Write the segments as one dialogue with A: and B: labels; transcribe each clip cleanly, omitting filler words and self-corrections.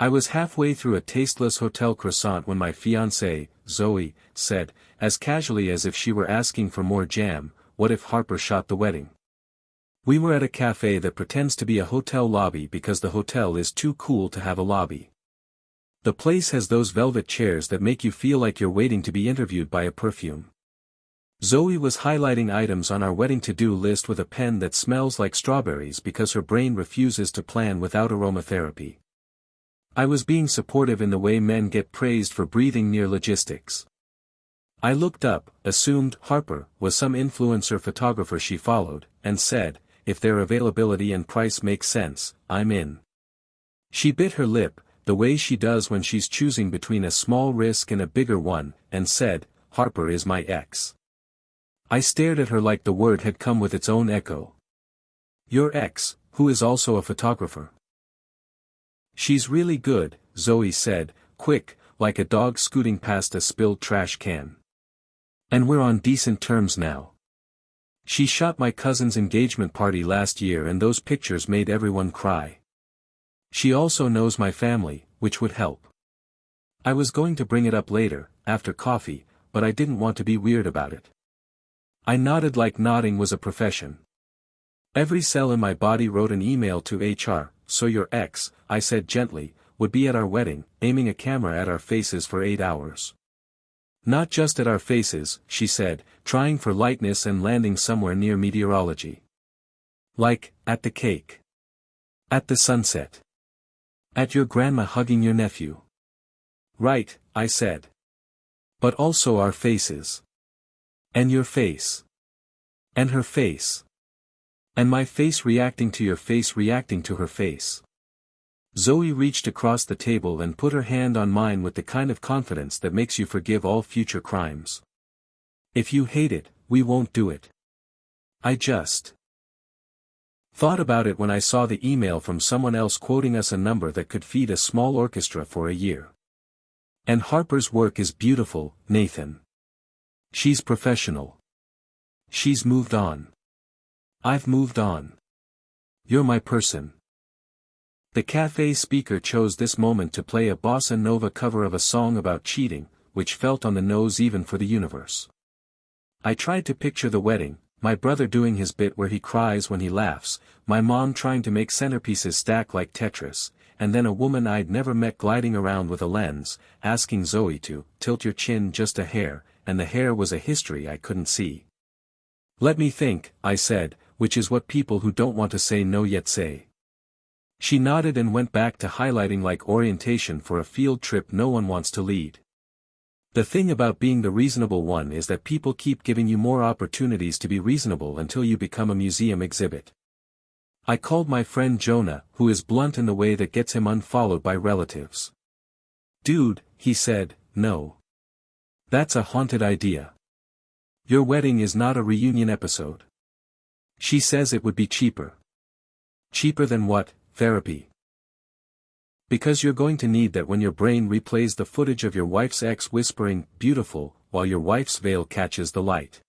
A: I was halfway through a tasteless hotel croissant when my fiancée, Zoe, said, as casually as if she were asking for more jam, "What if Harper shot the wedding?" We were at a cafe that pretends to be a hotel lobby because the hotel is too cool to have a lobby. The place has those velvet chairs that make you feel like you're waiting to be interviewed by a perfume. Zoe was highlighting items on our wedding to-do list with a pen that smells like strawberries because her brain refuses to plan without aromatherapy. I was being supportive in the way men get praised for breathing near logistics. I looked up, assumed Harper was some influencer photographer she followed, and said, "If their availability and price make sense, I'm in." She bit her lip, the way she does when she's choosing between a small risk and a bigger one, and said, "Harper is my ex." I stared at her like the word had come with its own echo. "Your ex, who is also a photographer?" "She's really good," Zoe said, quick, like a dog scooting past a spilled trash can. "And we're on decent terms now. She shot my cousin's engagement party last year and those pictures made everyone cry. She also knows my family, which would help." I was going to bring it up later, after coffee, but I didn't want to be weird about it. I nodded like nodding was a profession. Every cell in my body wrote an email to HR, "So your ex," I said gently, "would be at our wedding, aiming a camera at our faces for 8 hours. Not just at our faces," she said, trying for lightness and landing somewhere near meteorology. "Like, at the cake. At the sunset. At your grandma hugging your nephew." "Right," I said. "But also our faces. And your face. And her face. And my face reacting to your face reacting to her face." Zoe reached across the table and put her hand on mine with the kind of confidence that makes you forgive all future crimes. "If you hate it, we won't do it." I just thought about it when I saw the email from someone else quoting us a number that could feed a small orchestra for a year. "And Harper's work is beautiful, Nathan. She's professional. She's moved on. I've moved on. You're my person." The cafe speaker chose this moment to play a bossa nova cover of a song about cheating, which felt on the nose even for the universe. I tried to picture the wedding, my brother doing his bit where he cries when he laughs, my mom trying to make centerpieces stack like Tetris, and then a woman I'd never met gliding around with a lens, asking Zoe to tilt your chin just a hair, and the hair was a history I couldn't see. "Let me think," I said, which is what people who don't want to say no yet say. She nodded and went back to highlighting like orientation for a field trip no one wants to lead. The thing about being the reasonable one is that people keep giving you more opportunities to be reasonable until you become a museum exhibit. I called my friend Jonah, who is blunt in the way that gets him unfollowed by relatives. "Dude," he said, "no. That's a haunted idea. Your wedding is not a reunion episode. She says it would be cheaper." "Cheaper than what? Therapy?" "Because you're going to need that when your brain replays the footage of your wife's ex whispering, 'beautiful,' while your wife's veil catches the light."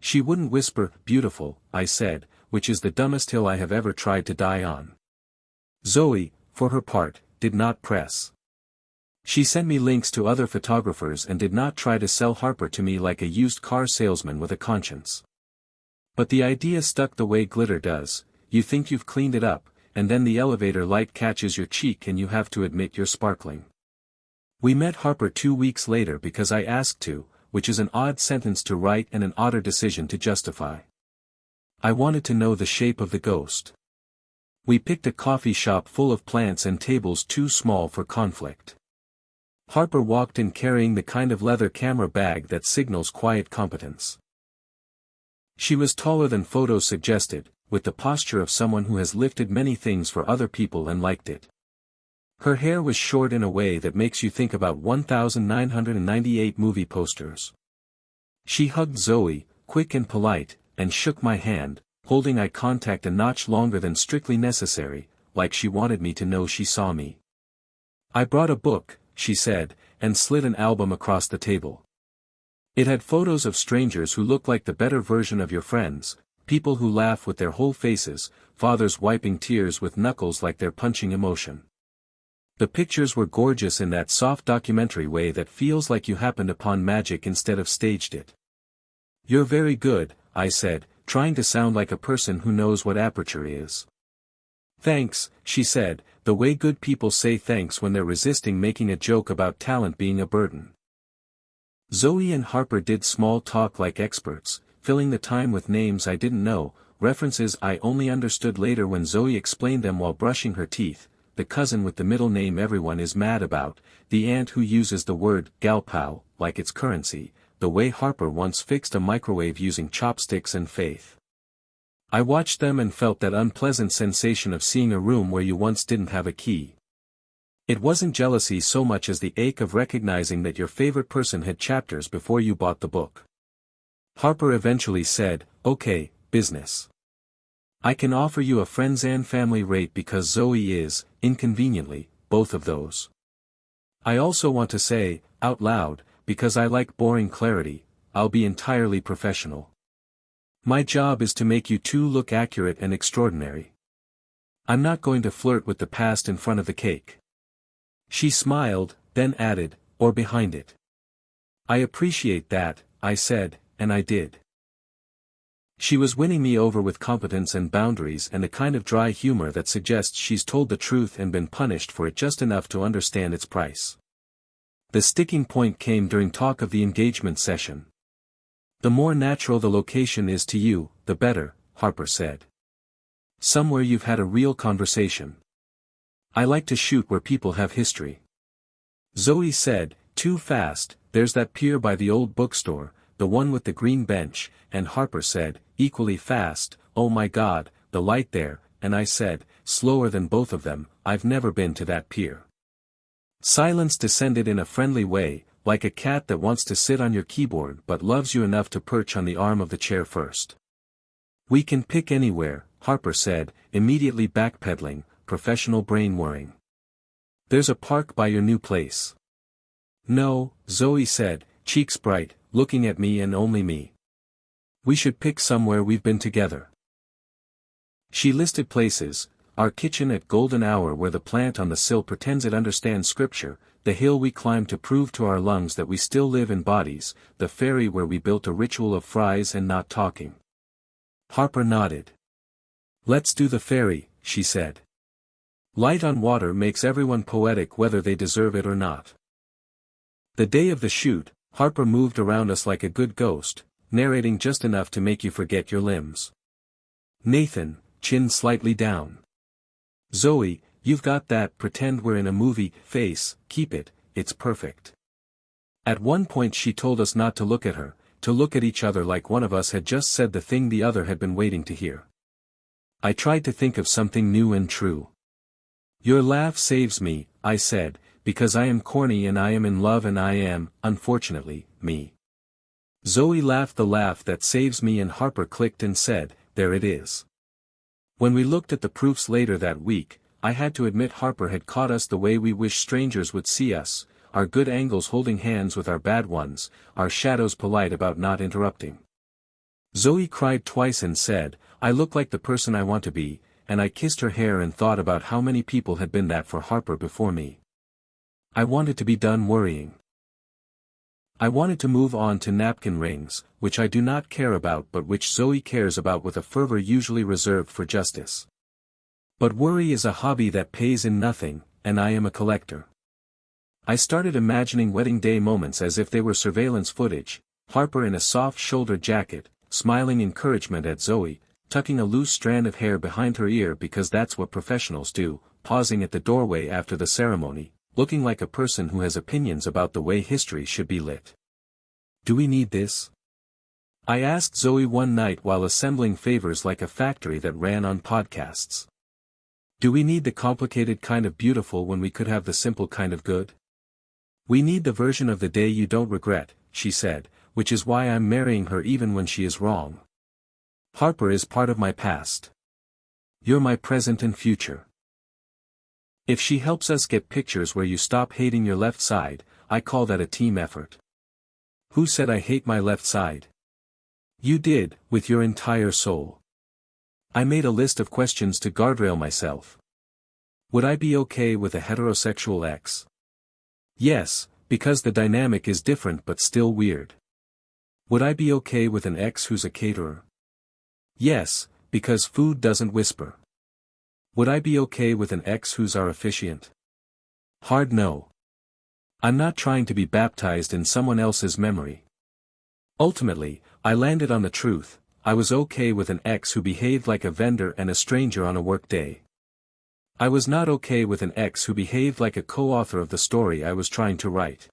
A: "She wouldn't whisper, 'beautiful,'" I said, which is the dumbest hill I have ever tried to die on. Zoe, for her part, did not press. She sent me links to other photographers and did not try to sell Harper to me like a used car salesman with a conscience. But the idea stuck the way glitter does: you think you've cleaned it up, and then the elevator light catches your cheek and you have to admit you're sparkling. We met Harper 2 weeks later because I asked to, which is an odd sentence to write and an odder decision to justify. I wanted to know the shape of the ghost. We picked a coffee shop full of plants and tables too small for conflict. Harper walked in carrying the kind of leather camera bag that signals quiet competence. She was taller than photos suggested, with the posture of someone who has lifted many things for other people and liked it. Her hair was short in a way that makes you think about 1998 movie posters. She hugged Zoe, quick and polite, and shook my hand, holding eye contact a notch longer than strictly necessary, like she wanted me to know she saw me. "I brought a book," she said, and slid an album across the table. It had photos of strangers who look like the better version of your friends, people who laugh with their whole faces, fathers wiping tears with knuckles like they're punching emotion. The pictures were gorgeous in that soft documentary way that feels like you happened upon magic instead of staged it. "You're very good," I said, trying to sound like a person who knows what aperture is. "Thanks," she said, the way good people say thanks when they're resisting making a joke about talent being a burden. Zoe and Harper did small talk like experts, filling the time with names I didn't know, references I only understood later when Zoe explained them while brushing her teeth, the cousin with the middle name everyone is mad about, the aunt who uses the word galpow like it's currency, the way Harper once fixed a microwave using chopsticks and faith. I watched them and felt that unpleasant sensation of seeing a room where you once didn't have a key. It wasn't jealousy so much as the ache of recognizing that your favorite person had chapters before you bought the book. Harper eventually said, "Okay, business. I can offer you a friends and family rate because Zoe is, inconveniently, both of those. I also want to say, out loud, because I like boring clarity, I'll be entirely professional. My job is to make you two look accurate and extraordinary. I'm not going to flirt with the past in front of the cake." She smiled, then added, "or behind it." "I appreciate that," I said, and I did. She was winning me over with competence and boundaries and the kind of dry humor that suggests she's told the truth and been punished for it just enough to understand its price. The sticking point came during talk of the engagement session. "The more natural the location is to you, the better," Harper said. "Somewhere you've had a real conversation. I like to shoot where people have history." Zoe said, "Too fast, there's that pier by the old bookstore, the one with the green bench," and Harper said, equally fast, "Oh my God, the light there," and I said, slower than both of them, "I've never been to that pier." Silence descended in a friendly way, like a cat that wants to sit on your keyboard but loves you enough to perch on the arm of the chair first. "We can pick anywhere," Harper said, immediately backpedaling, professional brain whirring. "There's a park by your new place." "No," Zoe said, cheeks bright, looking at me and only me. "We should pick somewhere we've been together." She listed places: our kitchen at golden hour where the plant on the sill pretends it understands scripture, the hill we climbed to prove to our lungs that we still live in bodies, the ferry where we built a ritual of fries and not talking. Harper nodded. "Let's do the ferry," she said. "Light on water makes everyone poetic whether they deserve it or not." The day of the shoot, Harper moved around us like a good ghost, narrating just enough to make you forget your limbs. Nathan, chin slightly down. "Zoe, you've got that pretend we're in a movie face, keep it, it's perfect." At one point she told us not to look at her, to look at each other like one of us had just said the thing the other had been waiting to hear. I tried to think of something new and true. "Your laugh saves me," I said, "because I am corny and I am in love and I am, unfortunately, me." Zoe laughed the laugh that saves me and Harper clicked and said, "There it is." When we looked at the proofs later that week, I had to admit Harper had caught us the way we wish strangers would see us, our good angles holding hands with our bad ones, our shadows polite about not interrupting. Zoe cried twice and said, "I look like the person I want to be," and I kissed her hair and thought about how many people had been that for Harper before me. I wanted to be done worrying. I wanted to move on to napkin rings, which I do not care about but which Zoe cares about with a fervor usually reserved for justice. But worry is a hobby that pays in nothing, and I am a collector. I started imagining wedding day moments as if they were surveillance footage, Harper in a soft shoulder jacket, smiling encouragement at Zoe, tucking a loose strand of hair behind her ear because that's what professionals do, pausing at the doorway after the ceremony, looking like a person who has opinions about the way history should be lit. "Do we need this?" I asked Zoe one night while assembling favors like a factory that ran on podcasts. "Do we need the complicated kind of beautiful when we could have the simple kind of good?" "We need the version of the day you don't regret," she said, "which is why I'm marrying her even when she is wrong. Harper is part of my past. You're my present and future. If she helps us get pictures where you stop hating your left side, I call that a team effort." "Who said I hate my left side?" "You did, with your entire soul." I made a list of questions to guardrail myself. Would I be okay with a heterosexual ex? Yes, because the dynamic is different but still weird. Would I be okay with an ex who's a caterer? Yes, because food doesn't whisper. Would I be okay with an ex who's our officiant? Hard no. I'm not trying to be baptized in someone else's memory. Ultimately, I landed on the truth. I was okay with an ex who behaved like a vendor and a stranger on a work day. I was not okay with an ex who behaved like a co-author of the story I was trying to write.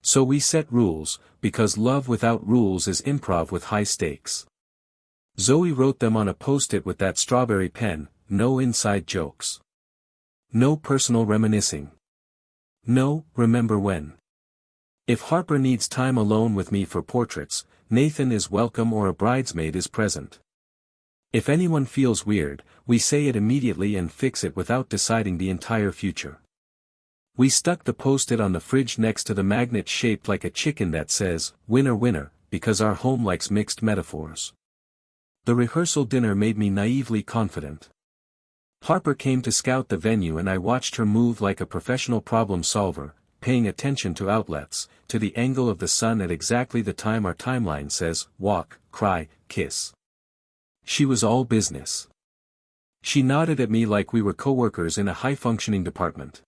A: So we set rules, because love without rules is improv with high stakes. Zoe wrote them on a post-it with that strawberry pen, no inside jokes. No personal reminiscing. No, remember when. If Harper needs time alone with me for portraits, Nathan is welcome or a bridesmaid is present. If anyone feels weird, we say it immediately and fix it without deciding the entire future. We stuck the post-it on the fridge next to the magnet shaped like a chicken that says, "Winner winner," because our home likes mixed metaphors. The rehearsal dinner made me naively confident. Harper came to scout the venue and I watched her move like a professional problem solver, paying attention to outlets, to the angle of the sun at exactly the time our timeline says, walk, cry, kiss. She was all business. She nodded at me like we were co-workers in a high-functioning department.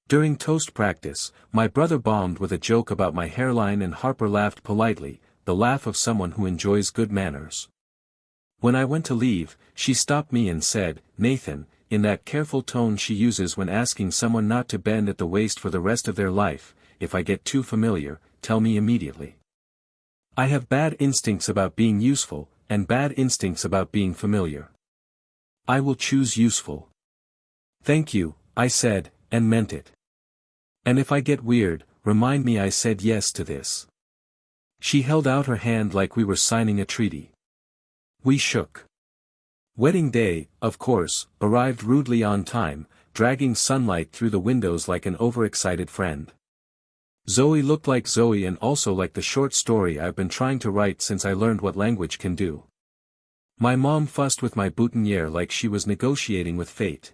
A: During toast practice, my brother bombed with a joke about my hairline and Harper laughed politely, the laugh of someone who enjoys good manners. When I went to leave, she stopped me and said, "Nathan," in that careful tone she uses when asking someone not to bend at the waist for the rest of their life, "If I get too familiar, tell me immediately. I have bad instincts about being useful, and bad instincts about being familiar. I will choose useful." "Thank you," I said, and meant it. "And if I get weird, remind me I said yes to this." She held out her hand like we were signing a treaty. We shook. Wedding day, of course, arrived rudely on time, dragging sunlight through the windows like an overexcited friend. Zoe looked like Zoe and also like the short story I've been trying to write since I learned what language can do. My mom fussed with my boutonniere like she was negotiating with fate.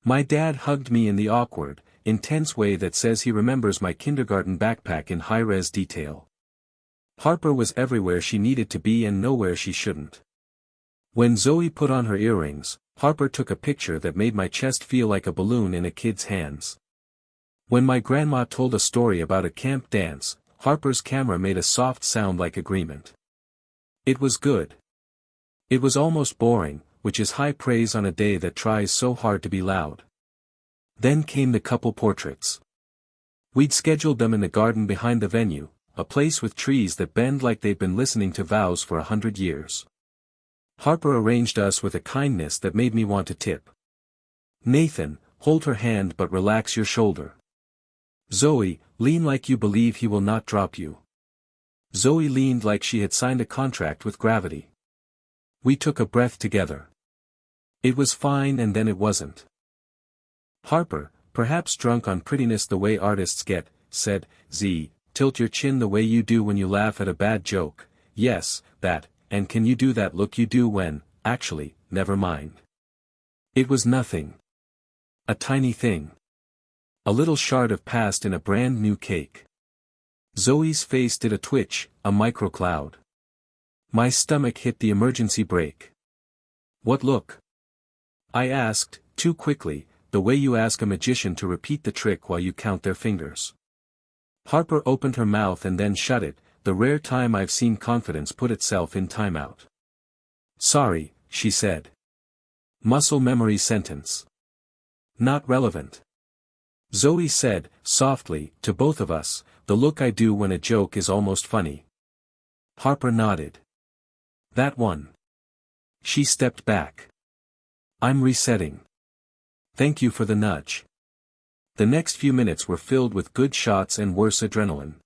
A: My dad hugged me in the awkward, intense way that says he remembers my kindergarten backpack in high-res detail. Harper was everywhere she needed to be and nowhere she shouldn't. When Zoe put on her earrings, Harper took a picture that made my chest feel like a balloon in a kid's hands. When my grandma told a story about a camp dance, Harper's camera made a soft sound like agreement. It was good. It was almost boring, which is high praise on a day that tries so hard to be loud. Then came the couple portraits. We'd scheduled them in the garden behind the venue, a place with trees that bend like they've been listening to vows for 100 years. Harper arranged us with a kindness that made me want to tip. "Nathan, hold her hand but relax your shoulder. Zoe, lean like you believe he will not drop you." Zoe leaned like she had signed a contract with gravity. We took a breath together. It was fine and then it wasn't. Harper, perhaps drunk on prettiness the way artists get, said, "Z, tilt your chin the way you do when you laugh at a bad joke." "Yes, that, and can you do that look you do when, actually, never mind." It was nothing. A tiny thing. A little shard of past in a brand new cake. Zoe's face did a twitch, a microcloud. My stomach hit the emergency brake. "What look?" I asked, too quickly, the way you ask a magician to repeat the trick while you count their fingers. Harper opened her mouth and then shut it, the rare time I've seen confidence put itself in timeout. "Sorry," she said. Muscle memory sentence. Not relevant. Zoe said, softly, to both of us, the look I do when a joke is almost funny. Harper nodded. "That one." She stepped back. "I'm resetting. Thank you for the nudge." The next few minutes were filled with good shots and worse adrenaline.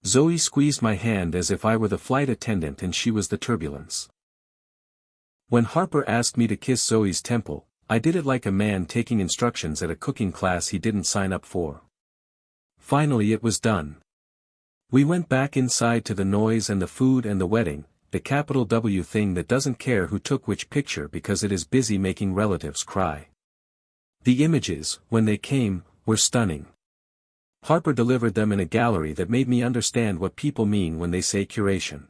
A: Zoe squeezed my hand as if I were the flight attendant and she was the turbulence. When Harper asked me to kiss Zoe's temple, I did it like a man taking instructions at a cooking class he didn't sign up for. Finally it was done. We went back inside to the noise and the food and the wedding, the capital W thing that doesn't care who took which picture because it is busy making relatives cry. The images, when they came, were stunning. Harper delivered them in a gallery that made me understand what people mean when they say curation.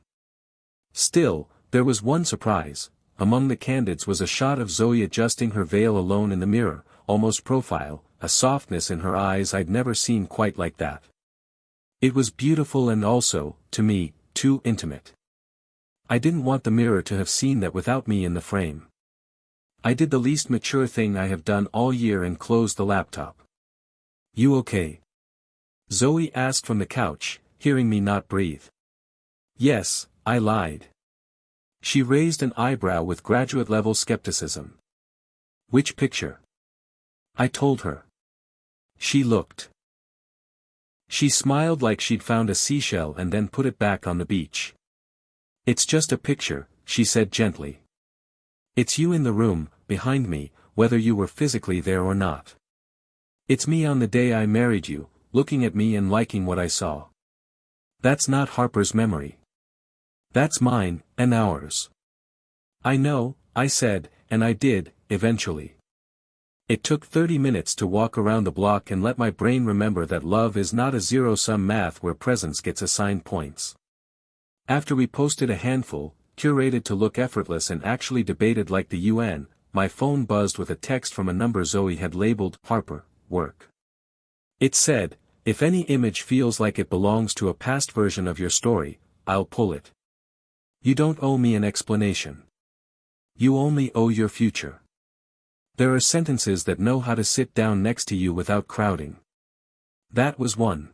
A: Still, there was one surprise. Among the candids was a shot of Zoe adjusting her veil alone in the mirror, almost profile, a softness in her eyes I'd never seen quite like that. It was beautiful and also, to me, too intimate. I didn't want the mirror to have seen that without me in the frame. I did the least mature thing I have done all year and closed the laptop. "You okay?" Zoe asked from the couch, hearing me not breathe. "Yes," I lied. She raised an eyebrow with graduate-level skepticism. "Which picture?" I told her. She looked. She smiled like she'd found a seashell and then put it back on the beach. "It's just a picture," she said gently. "It's you in the room, behind me, whether you were physically there or not. It's me on the day I married you, looking at me and liking what I saw. That's not Harper's memory. That's mine, and ours." "I know," I said, and I did, eventually. It took 30 minutes to walk around the block and let my brain remember that love is not a zero-sum math where presence gets assigned points. After we posted a handful, curated to look effortless and actually debated like the UN, my phone buzzed with a text from a number Zoe had labeled, "Harper, work." It said, "If any image feels like it belongs to a past version of your story, I'll pull it. You don't owe me an explanation. You only owe your future. There are sentences that know how to sit down next to you without crowding." That was one.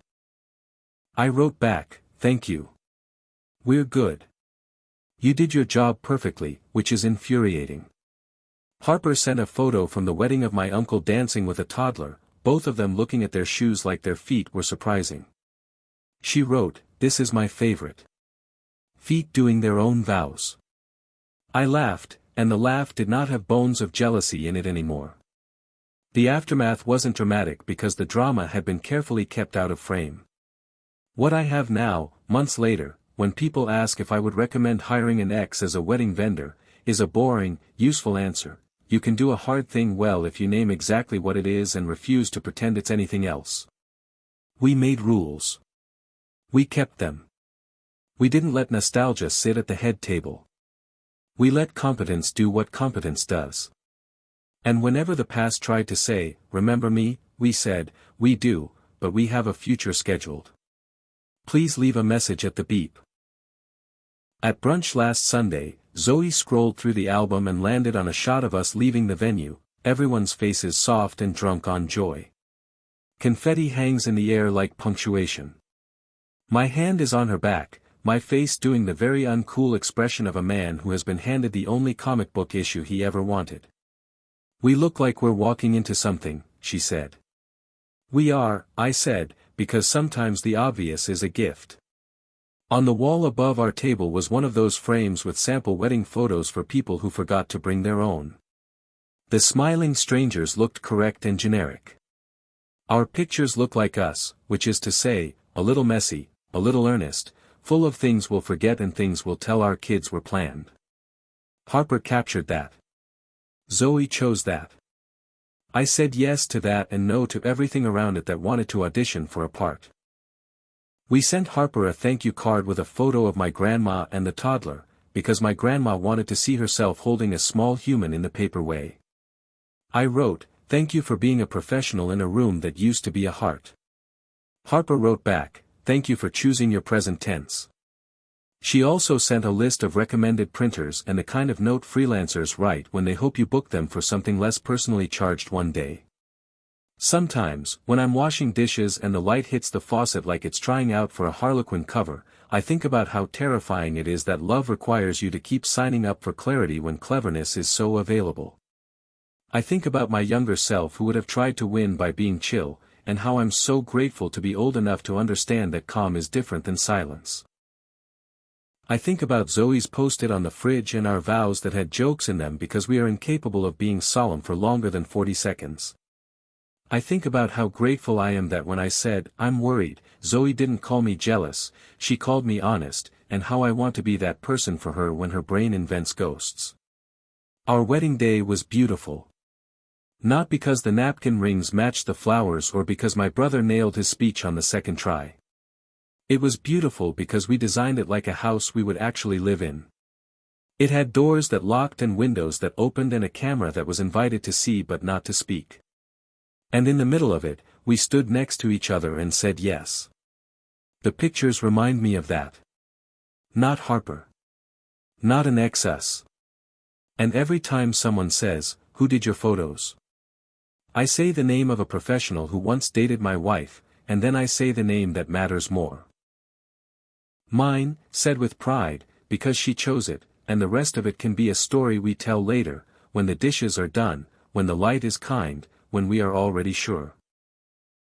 A: I wrote back, "Thank you. We're good. You did your job perfectly," which is infuriating. Harper sent a photo from the wedding of my uncle dancing with a toddler, both of them looking at their shoes like their feet were surprising. She wrote, "This is my favorite. Feet doing their own vows." I laughed, and the laugh did not have bones of jealousy in it anymore. The aftermath wasn't dramatic because the drama had been carefully kept out of frame. What I have now, months later, when people ask if I would recommend hiring an ex as a wedding vendor, is a boring, useful answer. You can do a hard thing well if you name exactly what it is and refuse to pretend it's anything else. We made rules. We kept them. We didn't let nostalgia sit at the head table. We let competence do what competence does. And whenever the past tried to say, "Remember me," we said, "We do, but we have a future scheduled. Please leave a message at the beep." At brunch last Sunday, Zoe scrolled through the album and landed on a shot of us leaving the venue, everyone's faces soft and drunk on joy. Confetti hangs in the air like punctuation. My hand is on her back, my face doing the very uncool expression of a man who has been handed the only comic book issue he ever wanted. "We look like we're walking into something," she said. "We are," I said, because sometimes the obvious is a gift. On the wall above our table was one of those frames with sample wedding photos for people who forgot to bring their own. The smiling strangers looked correct and generic. Our pictures look like us, which is to say, a little messy, a little earnest, full of things we'll forget and things we'll tell our kids were planned. Harper captured that. Zoe chose that. I said yes to that and no to everything around it that wanted to audition for a part. We sent Harper a thank you card with a photo of my grandma and the toddler, because my grandma wanted to see herself holding a small human in the paper way. I wrote, "Thank you for being a professional in a room that used to be a heart." Harper wrote back, "Thank you for choosing your present tense." She also sent a list of recommended printers and the kind of note freelancers write when they hope you book them for something less personally charged one day. Sometimes, when I'm washing dishes and the light hits the faucet like it's trying out for a Harlequin cover, I think about how terrifying it is that love requires you to keep signing up for clarity when cleverness is so available. I think about my younger self who would have tried to win by being chill, and how I'm so grateful to be old enough to understand that calm is different than silence. I think about Zoe's post-it on the fridge and our vows that had jokes in them because we are incapable of being solemn for longer than 40 seconds. I think about how grateful I am that when I said, "I'm worried," Zoe didn't call me jealous, she called me honest, and how I want to be that person for her when her brain invents ghosts. Our wedding day was beautiful. Not because the napkin rings matched the flowers or because my brother nailed his speech on the second try. It was beautiful because we designed it like a house we would actually live in. It had doors that locked and windows that opened and a camera that was invited to see but not to speak. And in the middle of it, we stood next to each other and said yes. The pictures remind me of that. Not Harper. Not an ex-us. And every time someone says, "Who did your photos?" I say the name of a professional who once dated my wife, and then I say the name that matters more. Mine, said with pride, because she chose it, and the rest of it can be a story we tell later, when the dishes are done, when the light is kind, when we are already sure.